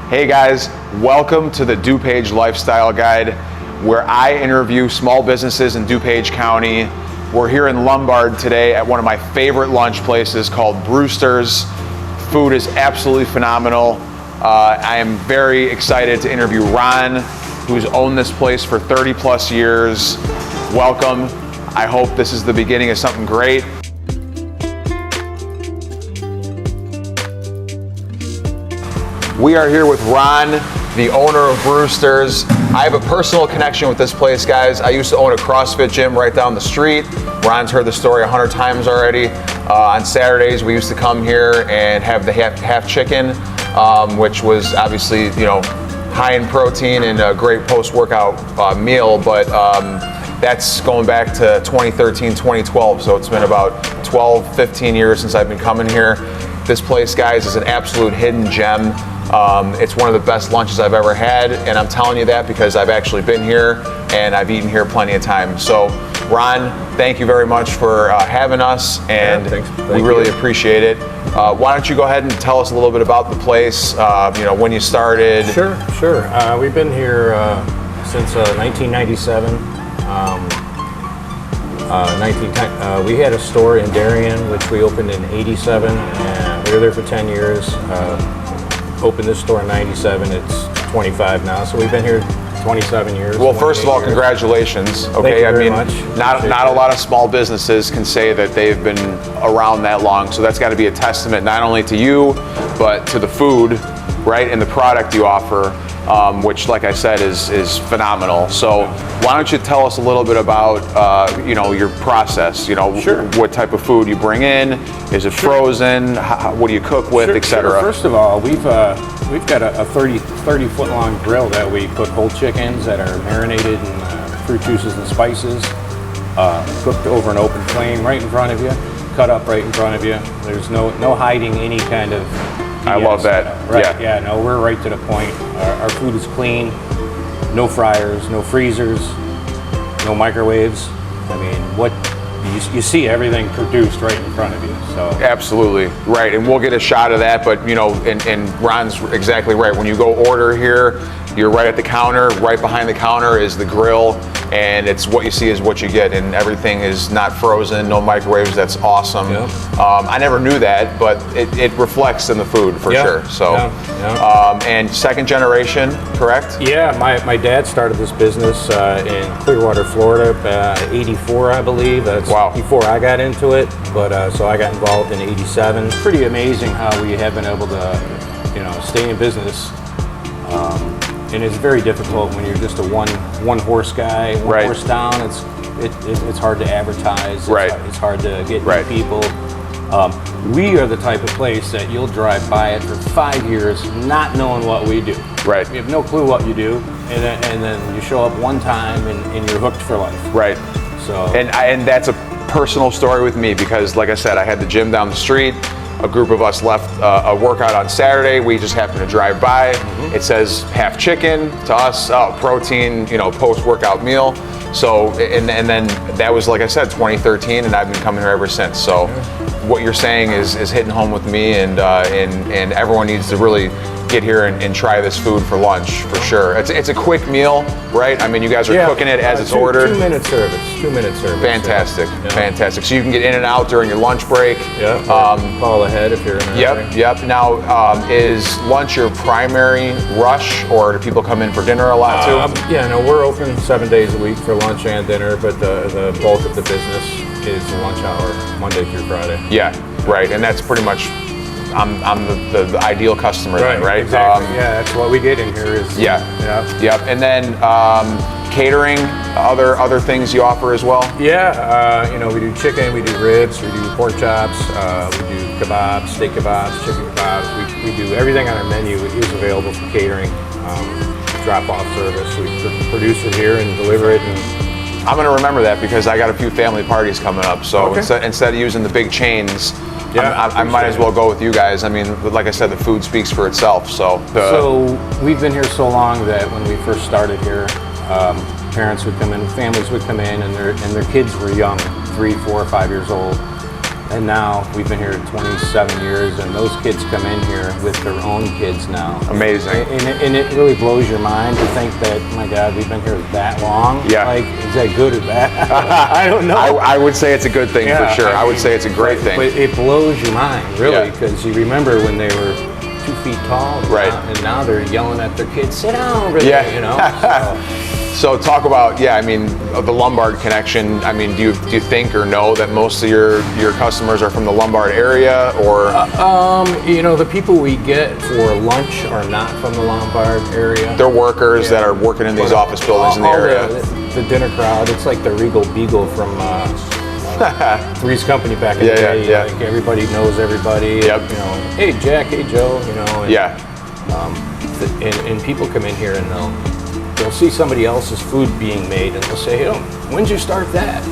Hey guys, welcome to the DuPage Lifestyle Guide, where I interview small businesses in DuPage County. We're here in Lombard today at one of my favorite lunch places called Brooster's. Food is absolutely phenomenal. I am very excited to interview Ron, who's owned this place for 30 plus years. Welcome. I hope this is the beginning of something great. We are here with Ron, the owner of Brooster's. I have a personal connection with this place, guys. I used to own a CrossFit gym right down the street. Ron's heard the story 100 times already. On Saturdays, we used to come here and have the half chicken, which was obviously, high in protein and a great post-workout meal, but that's going back to 2013, 2012, so it's been about 12, 15 years since I've been coming here. This place, guys, is an absolute hidden gem. It's one of the best lunches I've ever had, and I'm telling you that because I've actually been here and I've eaten here plenty of times. So, Ron, thank you very much for having us, and we really appreciate it. Why don't you go ahead and tell us a little bit about the place, when you started? Sure. We've been here since 1997. We had a store in Darien, which we opened in '87, and we were there for 10 years. Opened this store in '97. It's 25 now, so we've been here 27 years. Well, first of all, congratulations. Okay, Thank you very much. Not a lot of small businesses can say that they've been around that long, so that's got to be a testament not only to you, but to the food, right, and the product you offer, which, like I said, is phenomenal. So, why don't you tell us a little bit about, your process? Sure. What type of food you bring in? Is it frozen? what do you cook with, etc.? Sure. First of all, we've got a 30 foot long grill that we cook whole chickens that are marinated in fruit juices and spices, cooked over an open flame right in front of you, cut up right in front of you. There's no hiding any kind of BS. I love that. Right? Yeah. No, we're right to the point. Our food is clean. No fryers, no freezers, no microwaves. I mean, you see everything produced right in front of you. So absolutely right, and we'll get a shot of that. But and Ron's exactly right. When you go order here, you're right at the counter. Right behind the counter is the grill, and it's what you see is what you get, and everything is not frozen, no microwaves. That's awesome. Yep. I never knew that, but it reflects in the food for sure. So, and second generation, correct? Yeah, my dad started this business in Clearwater, Florida, '84, I believe. That's before I got into it, but so I got involved in '87. Pretty amazing how we have been able to, stay in business. And it's very difficult when you're just a one horse guy, one horse down. It's hard to advertise. It's hard to get new people. We are the type of place that you'll drive by it for 5 years not knowing what we do. Right. You have no clue what you do, and then you show up one time and you're hooked for life. Right. So and that's a personal story with me because, like I said, I had the gym down the street. A group of us left a workout on Saturday. We just happened to drive by. It says half chicken to us, protein, post-workout meal. So, and then that was, like I said, 2013, and I've been coming here ever since. So, what you're saying is hitting home with me, and everyone needs to really get here and try this food for lunch for sure. It's a quick meal, right? I mean, you guys are cooking it as it's ordered. 2 minute service. 2 minute service. Fantastic, fantastic. So you can get in and out during your lunch break. Yeah. Call ahead if you're in a hurry. Yep. Now, is lunch your primary rush, or do people come in for dinner a lot too? We're open 7 days a week for lunch and dinner, but the bulk of the business is the lunch hour, Monday through Friday. Yeah, right, and that's pretty much. I'm the ideal customer then, right? Exactly. That's what we get in here is. Yep. And then catering, other things you offer as well. We do chicken, we do ribs, we do pork chops, we do kebabs, steak kebabs, chicken kebabs. We do everything on our menu is available for catering. Drop-off service. We produce it here and deliver it. And I'm going to remember that because I got a few family parties coming up. So instead of using the big chains. I might as well go with you guys. I mean, like I said, the food speaks for itself. So we've been here so long that when we first started here, parents would come in, families would come in, and their kids were young, 3, 4, 5 years old, And now we've been here 27 years, and those kids come in here with their own kids now. Amazing. And it really blows your mind to think that, my God, we've been here that long. Yeah. Like, is that good or bad? I don't know. I would say it's a good thing for sure. I would say it's a great thing. But it blows your mind, really, because you remember when they were 2 feet tall, and now they're yelling at their kids, sit down over there, you know. So talk about, I mean, the Lombard connection. I mean, do you think or know that most of your customers are from the Lombard area, or? You know, the people we get for lunch are not from the Lombard area. They're workers that are working in these office buildings in the area. The dinner crowd, it's like the Regal Beagle from Three's Company back in the day. Yeah. Like everybody knows everybody. Yep. You know, hey Jack, hey Joe. You know. And, and people come in here and they'll see somebody else's food being made and they'll say, "Oh, when'd you start that?"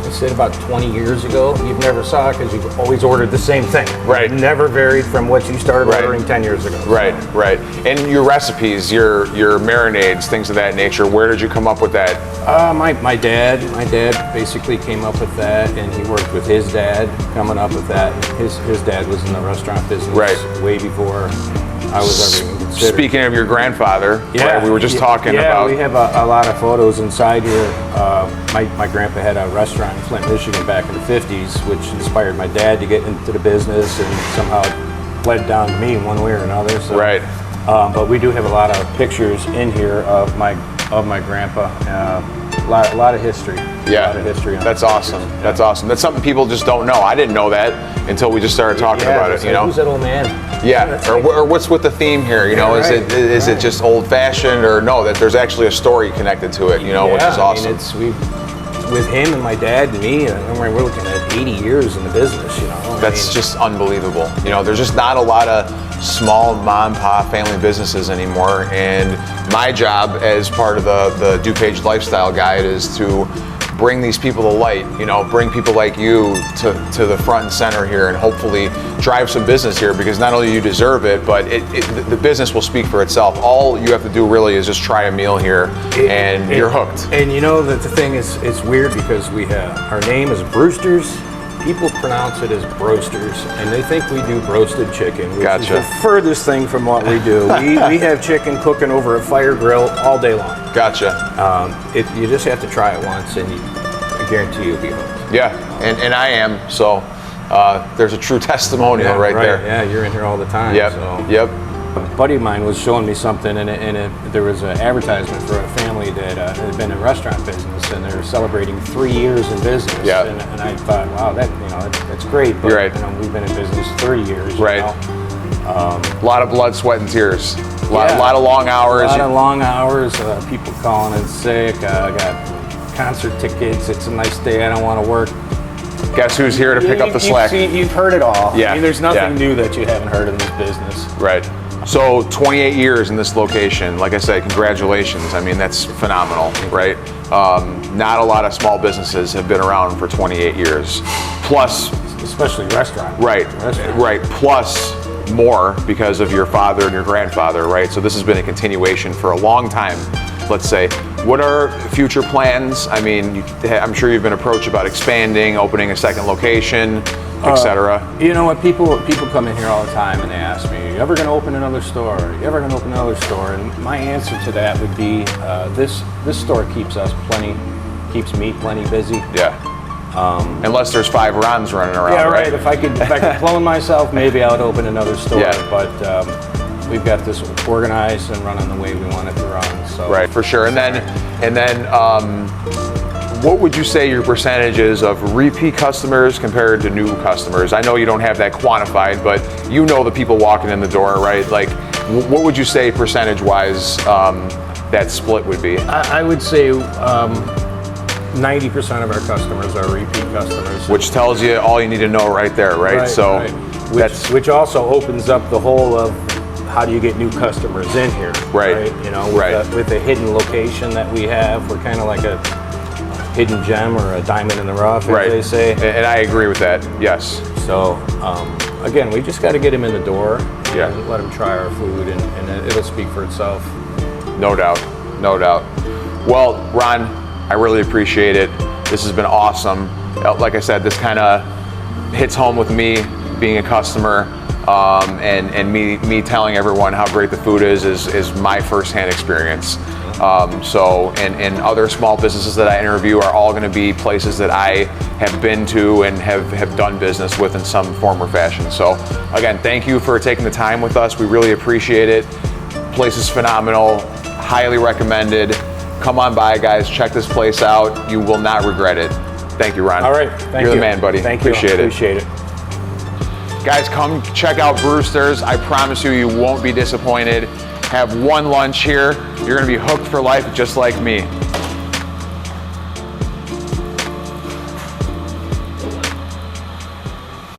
I said about 20 years ago. You've never saw it because you've always ordered the same thing. Right. Never varied from what you started ordering 10 years ago. Right. And your recipes, your marinades, things of that nature. Where did you come up with that? My dad basically came up with that, and he worked with his dad coming up with that. His dad was in the restaurant business way before I was ever even considered. Speaking of your grandfather, we were just talking about. We have a lot of photos inside here. My grandpa had a restaurant in Flint, Michigan back in the 50s, which inspired my dad to get into the business and somehow bled down to me one way or another. So, but we do have a lot of pictures in here of my grandpa. A lot of history. Yeah, a lot of history. That's awesome. That's awesome. That's something people just don't know. I didn't know that until we just started talking about it. You know, who's that old man? Yeah, or what's with the theme here? You know, is it just old fashioned, or no? That there's actually a story connected to it. You know, which is awesome. I mean, with him and my dad and me, we're looking at 80 years in the business. You know, that's just unbelievable. You know, there's just not a lot of small mom and pop family businesses anymore, and my job as part of the DuPage lifestyle guide is to bring these people to light, you know, bring people like you to the front and center here, and hopefully drive some business here, because not only you deserve it, but the business will speak for itself. All you have to do really is just try a meal here, and you're hooked. And you know that the thing is, it's weird because we have, our name is Brooster's. People pronounce it as Broasters, and they think we do roasted chicken, which is the furthest thing from what we do. We have chicken cooking over a fire grill all day long. You just have to try it once, and I guarantee you'll be hooked. Yeah, and I am, so there's a true testimonial right there. Yeah, you're in here all the time. Yep. A buddy of mine was showing me something, and there was an advertisement for a family that had been in restaurant business, and they're celebrating 3 years in business. Yeah. And I thought, wow, that's great. But, you're right. You know, we've been in business 30 years. Right. You know? A lot of blood, sweat, and tears. A lot of long hours. A lot of long hours. People calling in sick. I got concert tickets. It's a nice day. I don't want to work. Guess who's here to pick up the slack? You've heard it all. Yeah. I mean, there's nothing new that you haven't heard in this business. Right. So 28 years in this location. Like I said, congratulations. I mean, that's phenomenal, right? Not a lot of small businesses have been around for 28 years. Plus, especially restaurant. Right. Plus more because of your father and your grandfather, right? So this has been a continuation for a long time, let's say. What are future plans? I mean, I'm sure you've been approached about expanding, opening a second location, etc. You know what? People come in here all the time and they ask me, "You ever going to open another store? Are you ever going to open another store?" And my answer to that would be, this store keeps me plenty busy. Yeah. Unless there's 5 Rons running around. Yeah, right. If I could clone myself, maybe I would open another store. Yeah. But we've got this organized and running the way we want it to run. So. Right, for sure. And then, what would you say your percentage is of repeat customers compared to new customers? I know you don't have that quantified, but you know the people walking in the door, right? Like, what would you say percentage-wise that split would be? I would say 90% of our customers are repeat customers. Which tells you all you need to know right there, right? Which also opens up the whole of how do you get new customers in here? Right. You know, with the hidden location that we have, we're kind of like a hidden gem or a diamond in the rough, as they say. And I agree with that. Yes. So again, we just got to get them in the door. Yeah. And let them try our food, and it'll speak for itself. No doubt. Well, Ron, I really appreciate it. This has been awesome. Like I said, this kind of hits home with me being a customer, and me telling everyone how great the food is my firsthand experience. And other small businesses that I interview are all going to be places that I have been to and have done business with in some form or fashion. So again, thank you for taking the time with us. We really appreciate it. Place is phenomenal, highly recommended. Come on by, guys, check this place out. You will not regret it. Thank you, Ron. All right, thank you. You're the man, buddy. Thank you. Appreciate it. Guys, come check out Brewster's. I promise you won't be disappointed. Have one lunch here. You're gonna be hooked for life just like me.